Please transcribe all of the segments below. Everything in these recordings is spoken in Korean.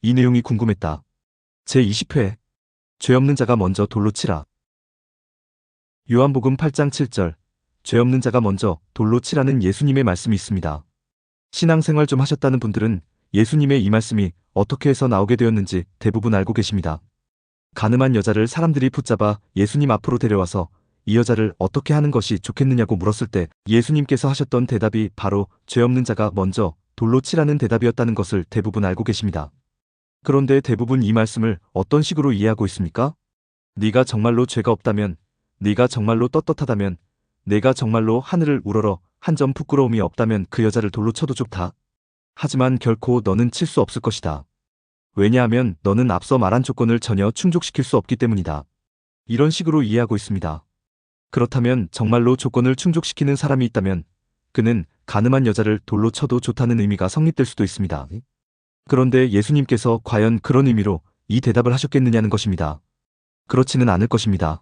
이 내용이 궁금했다. 제20회 죄 없는 자가 먼저 돌로 치라. 요한복음 8장 7절 죄 없는 자가 먼저 돌로 치라는 예수님의 말씀이 있습니다. 신앙생활 좀 하셨다는 분들은 예수님의 이 말씀이 어떻게 해서 나오게 되었는지 대부분 알고 계십니다. 가늠한 여자를 사람들이 붙잡아 예수님 앞으로 데려와서 이 여자를 어떻게 하는 것이 좋겠느냐고 물었을 때 예수님께서 하셨던 대답이 바로 죄 없는 자가 먼저 돌로 치라는 대답이었다는 것을 대부분 알고 계십니다. 그런데 대부분 이 말씀을 어떤 식으로 이해하고 있습니까? 네가 정말로 죄가 없다면, 네가 정말로 떳떳하다면, 내가 정말로 하늘을 우러러 한 점 부끄러움이 없다면 그 여자를 돌로 쳐도 좋다. 하지만 결코 너는 칠 수 없을 것이다. 왜냐하면 너는 앞서 말한 조건을 전혀 충족시킬 수 없기 때문이다. 이런 식으로 이해하고 있습니다. 그렇다면 정말로 조건을 충족시키는 사람이 있다면 그는 가늠한 여자를 돌로 쳐도 좋다는 의미가 성립될 수도 있습니다. 그런데 예수님께서 과연 그런 의미로 이 대답을 하셨겠느냐는 것입니다. 그렇지는 않을 것입니다.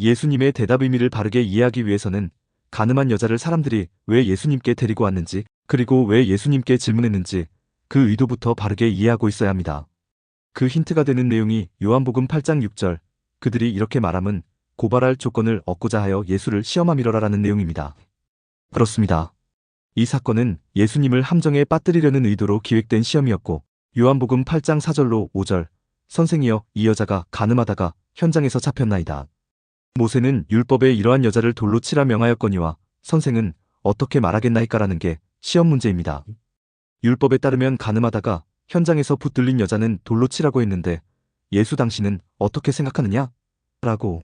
예수님의 대답 의미를 바르게 이해하기 위해서는 가늠한 여자를 사람들이 왜 예수님께 데리고 왔는지, 그리고 왜 예수님께 질문했는지 그 의도부터 바르게 이해하고 있어야 합니다. 그 힌트가 되는 내용이 요한복음 8장 6절 그들이 이렇게 말함은 고발할 조건을 얻고자 하여 예수를 시험함이러라라는 내용입니다. 그렇습니다. 이 사건은 예수님을 함정에 빠뜨리려는 의도로 기획된 시험이었고 요한복음 8장 4절로 5절 선생이여 이 여자가 가늠하다가 현장에서 잡혔나이다. 모세는 율법에 이러한 여자를 돌로 치라 명하였거니와 선생은 어떻게 말하겠나이까라는 게 시험 문제입니다. 율법에 따르면 가늠하다가 현장에서 붙들린 여자는 돌로 치라고 했는데 예수 당신은 어떻게 생각하느냐? 라고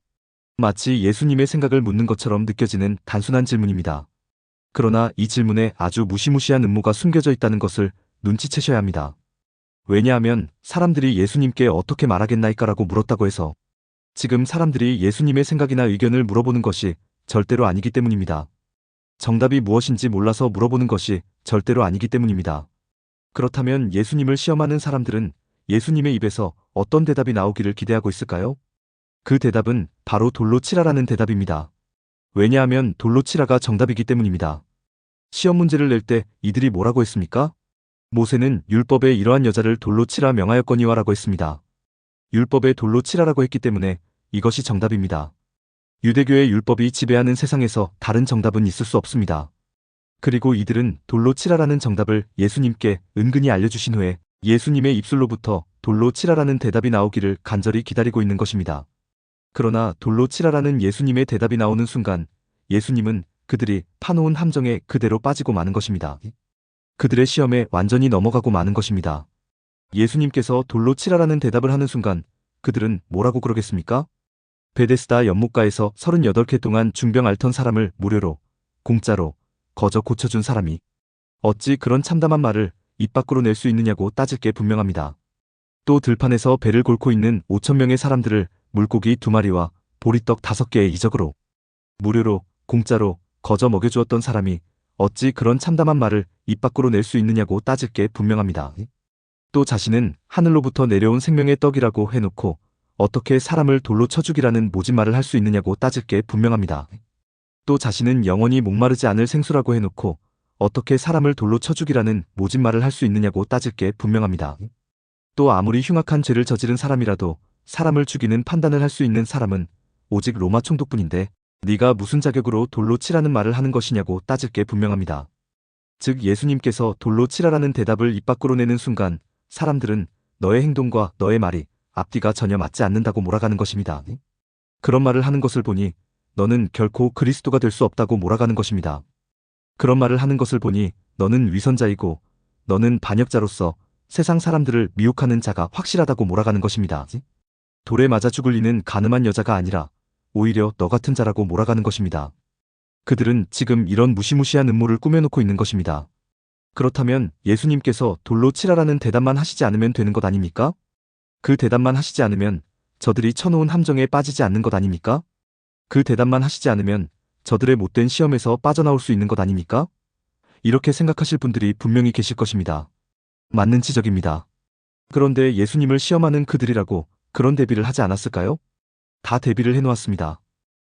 마치 예수님의 생각을 묻는 것처럼 느껴지는 단순한 질문입니다. 그러나 이 질문에 아주 무시무시한 음모가 숨겨져 있다는 것을 눈치채셔야 합니다. 왜냐하면 사람들이 예수님께 어떻게 말하겠나이까라고 물었다고 해서 지금 사람들이 예수님의 생각이나 의견을 물어보는 것이 절대로 아니기 때문입니다. 정답이 무엇인지 몰라서 물어보는 것이 절대로 아니기 때문입니다. 그렇다면 예수님을 시험하는 사람들은 예수님의 입에서 어떤 대답이 나오기를 기대하고 있을까요? 그 대답은 바로 돌로 치라라는 대답입니다. 왜냐하면 돌로 치라가 정답이기 때문입니다. 시험 문제를 낼 때 이들이 뭐라고 했습니까? 모세는 율법에 이러한 여자를 돌로 치라 명하였거니와라고 했습니다. 율법에 돌로 치라라고 했기 때문에 이것이 정답입니다. 유대교의 율법이 지배하는 세상에서 다른 정답은 있을 수 없습니다. 그리고 이들은 돌로 치라라는 정답을 예수님께 은근히 알려주신 후에 예수님의 입술로부터 돌로 치라라는 대답이 나오기를 간절히 기다리고 있는 것입니다. 그러나 돌로 치라라는 예수님의 대답이 나오는 순간 예수님은 그들이 파놓은 함정에 그대로 빠지고 마는 것입니다. 그들의 시험에 완전히 넘어가고 마는 것입니다. 예수님께서 돌로 치라라는 대답을 하는 순간 그들은 뭐라고 그러겠습니까? 베데스다 연못가에서 38개 동안 중병 앓던 사람을 무료로, 공짜로, 거저 고쳐준 사람이 어찌 그런 참담한 말을 입 밖으로 낼 수 있느냐고 따질 게 분명합니다. 또 들판에서 배를 골고 있는 5,000명의 사람들을 물고기 2마리와 보리떡 5개의 이적으로 무료로, 공짜로, 거저 먹여주었던 사람이 어찌 그런 참담한 말을 입 밖으로 낼 수 있느냐고 따질 게 분명합니다. 또 자신은 하늘로부터 내려온 생명의 떡이라고 해놓고 어떻게 사람을 돌로 쳐 죽이라는 모진 말을 할 수 있느냐고 따질 게 분명합니다. 또 자신은 영원히 목마르지 않을 생수라고 해놓고 어떻게 사람을 돌로 쳐 죽이라는 모진 말을 할 수 있느냐고 따질 게 분명합니다. 또 아무리 흉악한 죄를 저지른 사람이라도 사람을 죽이는 판단을 할 수 있는 사람은 오직 로마 총독뿐인데 네가 무슨 자격으로 돌로 치라는 말을 하는 것이냐고 따질 게 분명합니다. 즉 예수님께서 돌로 치라라는 대답을 입 밖으로 내는 순간 사람들은 너의 행동과 너의 말이 앞뒤가 전혀 맞지 않는다고 몰아가는 것입니다. 그런 말을 하는 것을 보니 너는 결코 그리스도가 될 수 없다고 몰아가는 것입니다. 그런 말을 하는 것을 보니 너는 위선자이고 너는 반역자로서 세상 사람들을 미혹하는 자가 확실하다고 몰아가는 것입니다. 돌에 맞아 죽을 리는 가늠한 여자가 아니라 오히려 너 같은 자라고 몰아가는 것입니다. 그들은 지금 이런 무시무시한 음모를 꾸며놓고 있는 것입니다. 그렇다면 예수님께서 돌로 치라라는 대답만 하시지 않으면 되는 것 아닙니까? 그 대답만 하시지 않으면 저들이 쳐놓은 함정에 빠지지 않는 것 아닙니까? 그 대답만 하시지 않으면 저들의 못된 시험에서 빠져나올 수 있는 것 아닙니까? 이렇게 생각하실 분들이 분명히 계실 것입니다. 맞는 지적입니다. 그런데 예수님을 시험하는 그들이라고 그런 대비를 하지 않았을까요? 다 대비를 해놓았습니다.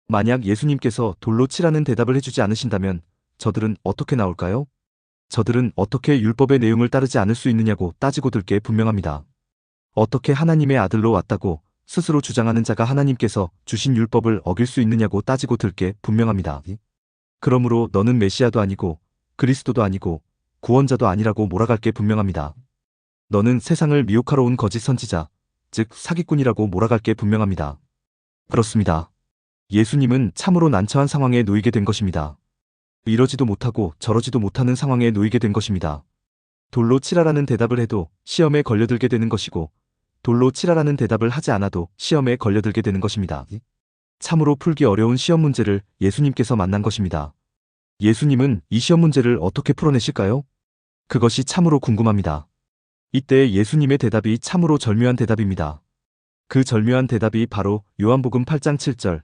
만약 예수님께서 돌로 치라는 대답을 해주지 않으신다면 저들은 어떻게 나올까요? 저들은 어떻게 율법의 내용을 따르지 않을 수 있느냐고 따지고 들 게 분명합니다. 어떻게 하나님의 아들로 왔다고 스스로 주장하는 자가 하나님께서 주신 율법을 어길 수 있느냐고 따지고 들게 분명합니다. 그러므로 너는 메시아도 아니고 그리스도도 아니고 구원자도 아니라고 몰아갈 게 분명합니다. 너는 세상을 미혹하러 온 거짓 선지자, 즉 사기꾼이라고 몰아갈 게 분명합니다. 그렇습니다. 예수님은 참으로 난처한 상황에 놓이게 된 것입니다. 이러지도 못하고 저러지도 못하는 상황에 놓이게 된 것입니다. 돌로 치라라는 대답을 해도 시험에 걸려들게 되는 것이고 돌로 치라라는 대답을 하지 않아도 시험에 걸려들게 되는 것입니다. 참으로 풀기 어려운 시험 문제를 예수님께서 만난 것입니다. 예수님은 이 시험 문제를 어떻게 풀어내실까요? 그것이 참으로 궁금합니다. 이때 예수님의 대답이 참으로 절묘한 대답입니다. 그 절묘한 대답이 바로 요한복음 8장 7절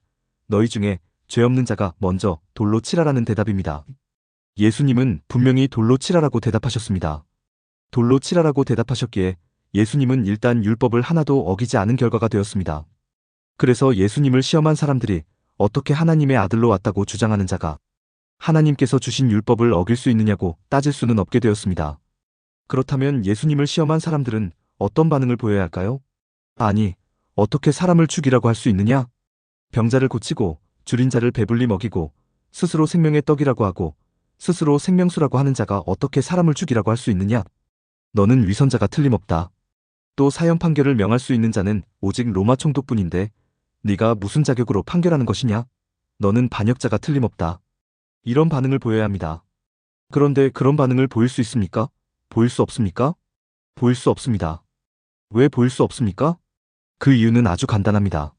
너희 중에 죄 없는 자가 먼저 돌로 치라라는 대답입니다. 예수님은 분명히 돌로 치라라고 대답하셨습니다. 돌로 치라라고 대답하셨기에 예수님은 일단 율법을 하나도 어기지 않은 결과가 되었습니다. 그래서 예수님을 시험한 사람들이 어떻게 하나님의 아들로 왔다고 주장하는 자가 하나님께서 주신 율법을 어길 수 있느냐고 따질 수는 없게 되었습니다. 그렇다면 예수님을 시험한 사람들은 어떤 반응을 보여야 할까요? 아니, 어떻게 사람을 죽이라고 할 수 있느냐? 병자를 고치고 줄인 자를 배불리 먹이고 스스로 생명의 떡이라고 하고 스스로 생명수라고 하는 자가 어떻게 사람을 죽이라고 할 수 있느냐? 너는 위선자가 틀림없다. 또 사형 판결을 명할 수 있는 자는 오직 로마 총독뿐인데 네가 무슨 자격으로 판결하는 것이냐? 너는 반역자가 틀림없다. 이런 반응을 보여야 합니다. 그런데 그런 반응을 보일 수 있습니까? 보일 수 없습니까? 보일 수 없습니다. 왜 보일 수 없습니까? 그 이유는 아주 간단합니다.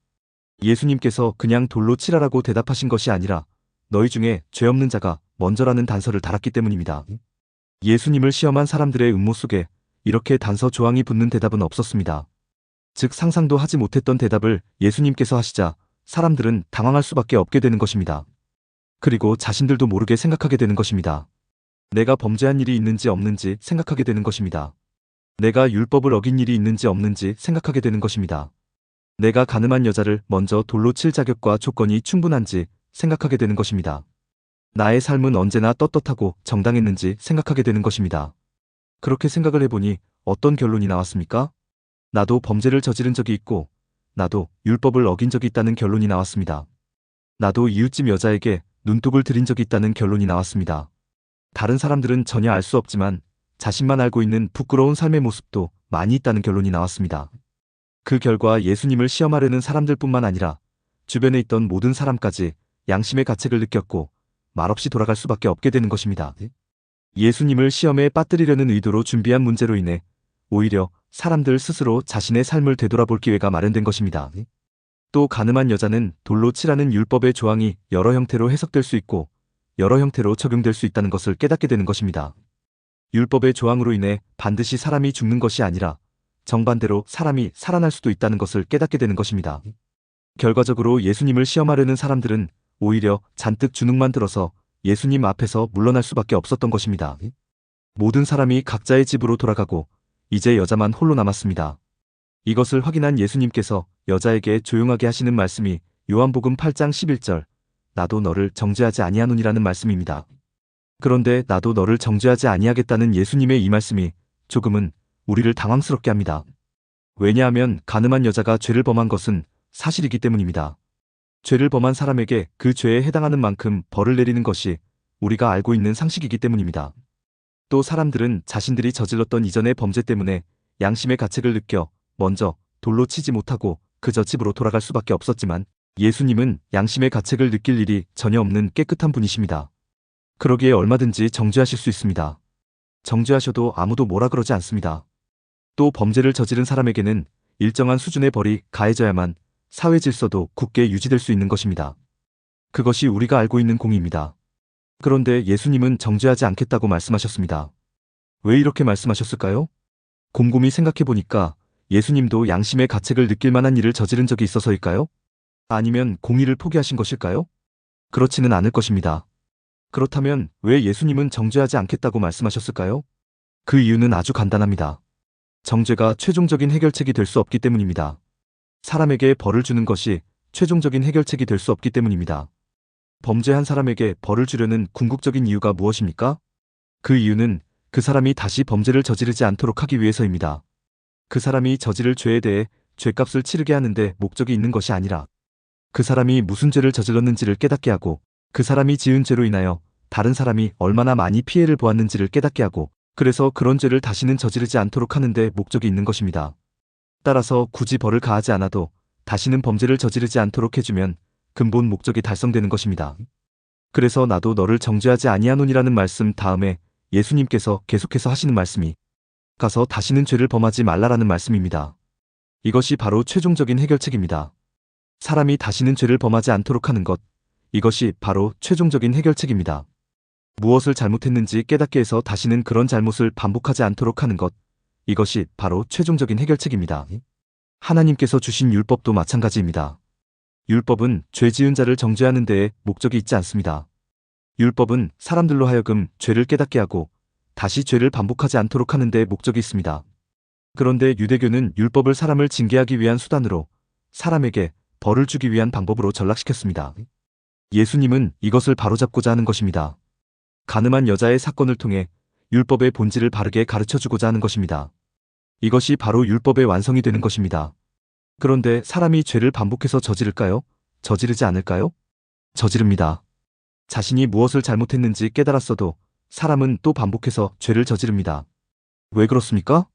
예수님께서 그냥 돌로 치라라고 대답하신 것이 아니라 너희 중에 죄 없는 자가 먼저라는 단서를 달았기 때문입니다. 예수님을 시험한 사람들의 음모 속에 이렇게 단서 조항이 붙는 대답은 없었습니다. 즉 상상도 하지 못했던 대답을 예수님께서 하시자 사람들은 당황할 수밖에 없게 되는 것입니다. 그리고 자신들도 모르게 생각하게 되는 것입니다. 내가 범죄한 일이 있는지 없는지 생각하게 되는 것입니다. 내가 율법을 어긴 일이 있는지 없는지 생각하게 되는 것입니다. 내가 가늠한 여자를 먼저 돌로 칠 자격과 조건이 충분한지 생각하게 되는 것입니다. 나의 삶은 언제나 떳떳하고 정당했는지 생각하게 되는 것입니다. 그렇게 생각을 해보니 어떤 결론이 나왔습니까? 나도 범죄를 저지른 적이 있고 나도 율법을 어긴 적이 있다는 결론이 나왔습니다. 나도 이웃집 여자에게 눈독을 들인 적이 있다는 결론이 나왔습니다. 다른 사람들은 전혀 알 수 없지만 자신만 알고 있는 부끄러운 삶의 모습도 많이 있다는 결론이 나왔습니다. 그 결과 예수님을 시험하려는 사람들뿐만 아니라 주변에 있던 모든 사람까지 양심의 가책을 느꼈고 말없이 돌아갈 수밖에 없게 되는 것입니다. 예수님을 시험에 빠뜨리려는 의도로 준비한 문제로 인해 오히려 사람들 스스로 자신의 삶을 되돌아볼 기회가 마련된 것입니다. 또 가늠한 여자는 돌로 치라는 율법의 조항이 여러 형태로 해석될 수 있고 여러 형태로 적용될 수 있다는 것을 깨닫게 되는 것입니다. 율법의 조항으로 인해 반드시 사람이 죽는 것이 아니라 정반대로 사람이 살아날 수도 있다는 것을 깨닫게 되는 것입니다. 결과적으로 예수님을 시험하려는 사람들은 오히려 잔뜩 주눅만 들어서 예수님 앞에서 물러날 수밖에 없었던 것입니다. 모든 사람이 각자의 집으로 돌아가고 이제 여자만 홀로 남았습니다. 이것을 확인한 예수님께서 여자에게 조용하게 하시는 말씀이 요한복음 8장 11절 나도 너를 정죄하지 아니하노니라는 말씀입니다. 그런데 나도 너를 정죄하지 아니하겠다는 예수님의 이 말씀이 조금은 우리를 당황스럽게 합니다. 왜냐하면 가늠한 여자가 죄를 범한 것은 사실이기 때문입니다. 죄를 범한 사람에게 그 죄에 해당하는 만큼 벌을 내리는 것이 우리가 알고 있는 상식이기 때문입니다. 또 사람들은 자신들이 저질렀던 이전의 범죄 때문에 양심의 가책을 느껴 먼저 돌로 치지 못하고 그저 집으로 돌아갈 수밖에 없었지만 예수님은 양심의 가책을 느낄 일이 전혀 없는 깨끗한 분이십니다. 그러기에 얼마든지 정죄하실 수 있습니다. 정죄하셔도 아무도 뭐라 그러지 않습니다. 또 범죄를 저지른 사람에게는 일정한 수준의 벌이 가해져야만 사회 질서도 굳게 유지될 수 있는 것입니다. 그것이 우리가 알고 있는 공의입니다. 그런데 예수님은 정죄하지 않겠다고 말씀하셨습니다. 왜 이렇게 말씀하셨을까요? 곰곰이 생각해 보니까 예수님도 양심의 가책을 느낄 만한 일을 저지른 적이 있어서일까요? 아니면 공의를 포기하신 것일까요? 그렇지는 않을 것입니다. 그렇다면 왜 예수님은 정죄하지 않겠다고 말씀하셨을까요? 그 이유는 아주 간단합니다. 정죄가 최종적인 해결책이 될 수 없기 때문입니다. 사람에게 벌을 주는 것이 최종적인 해결책이 될 수 없기 때문입니다. 범죄한 사람에게 벌을 주려는 궁극적인 이유가 무엇입니까? 그 이유는 그 사람이 다시 범죄를 저지르지 않도록 하기 위해서입니다. 그 사람이 저지를 죄에 대해 죄값을 치르게 하는데 목적이 있는 것이 아니라 그 사람이 무슨 죄를 저질렀는지를 깨닫게 하고 그 사람이 지은 죄로 인하여 다른 사람이 얼마나 많이 피해를 보았는지를 깨닫게 하고 그래서 그런 죄를 다시는 저지르지 않도록 하는데 목적이 있는 것입니다. 따라서 굳이 벌을 가하지 않아도 다시는 범죄를 저지르지 않도록 해주면 근본 목적이 달성되는 것입니다. 그래서 나도 너를 정죄하지 아니하노니라는 말씀 다음에 예수님께서 계속해서 하시는 말씀이 가서 다시는 죄를 범하지 말라라는 말씀입니다. 이것이 바로 최종적인 해결책입니다. 사람이 다시는 죄를 범하지 않도록 하는 것, 이것이 바로 최종적인 해결책입니다. 무엇을 잘못했는지 깨닫게 해서 다시는 그런 잘못을 반복하지 않도록 하는 것, 이것이 바로 최종적인 해결책입니다. 하나님께서 주신 율법도 마찬가지입니다. 율법은 죄 지은 자를 정죄하는 데에 목적이 있지 않습니다. 율법은 사람들로 하여금 죄를 깨닫게 하고 다시 죄를 반복하지 않도록 하는 데 목적이 있습니다. 그런데 유대교는 율법을 사람을 징계하기 위한 수단으로 사람에게 벌을 주기 위한 방법으로 전락시켰습니다. 예수님은 이것을 바로잡고자 하는 것입니다. 가늠한 여자의 사건을 통해 율법의 본질을 바르게 가르쳐주고자 하는 것입니다. 이것이 바로 율법의 완성이 되는 것입니다. 그런데 사람이 죄를 반복해서 저지를까요? 저지르지 않을까요? 저지릅니다. 자신이 무엇을 잘못했는지 깨달았어도 사람은 또 반복해서 죄를 저지릅니다. 왜 그렇습니까?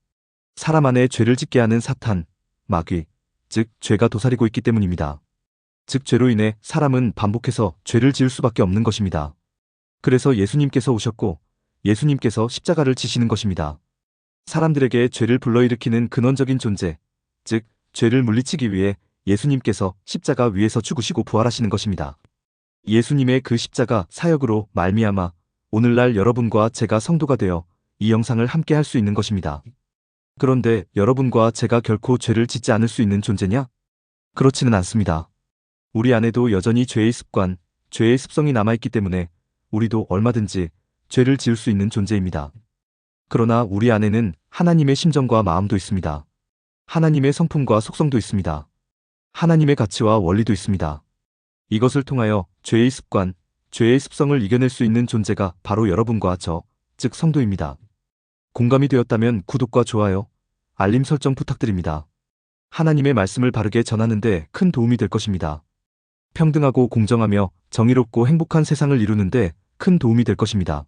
사람 안에 죄를 짓게 하는 사탄, 마귀, 즉 죄가 도사리고 있기 때문입니다. 즉 죄로 인해 사람은 반복해서 죄를 지을 수밖에 없는 것입니다. 그래서 예수님께서 오셨고 예수님께서 십자가를 지시는 것입니다. 사람들에게 죄를 불러일으키는 근원적인 존재, 즉 죄를 물리치기 위해 예수님께서 십자가 위에서 죽으시고 부활하시는 것입니다. 예수님의 그 십자가 사역으로 말미암아 오늘날 여러분과 제가 성도가 되어 이 영상을 함께 할 수 있는 것입니다. 그런데 여러분과 제가 결코 죄를 짓지 않을 수 있는 존재냐? 그렇지는 않습니다. 우리 안에도 여전히 죄의 습관, 죄의 습성이 남아있기 때문에 우리도 얼마든지 죄를 지을 수 있는 존재입니다. 그러나 우리 안에는 하나님의 심정과 마음도 있습니다. 하나님의 성품과 속성도 있습니다. 하나님의 가치와 원리도 있습니다. 이것을 통하여 죄의 습관, 죄의 습성을 이겨낼 수 있는 존재가 바로 여러분과 저, 즉 성도입니다. 공감이 되었다면 구독과 좋아요, 알림 설정 부탁드립니다. 하나님의 말씀을 바르게 전하는 데 큰 도움이 될 것입니다. 평등하고 공정하며 정의롭고 행복한 세상을 이루는 데 큰 도움이 될 것입니다.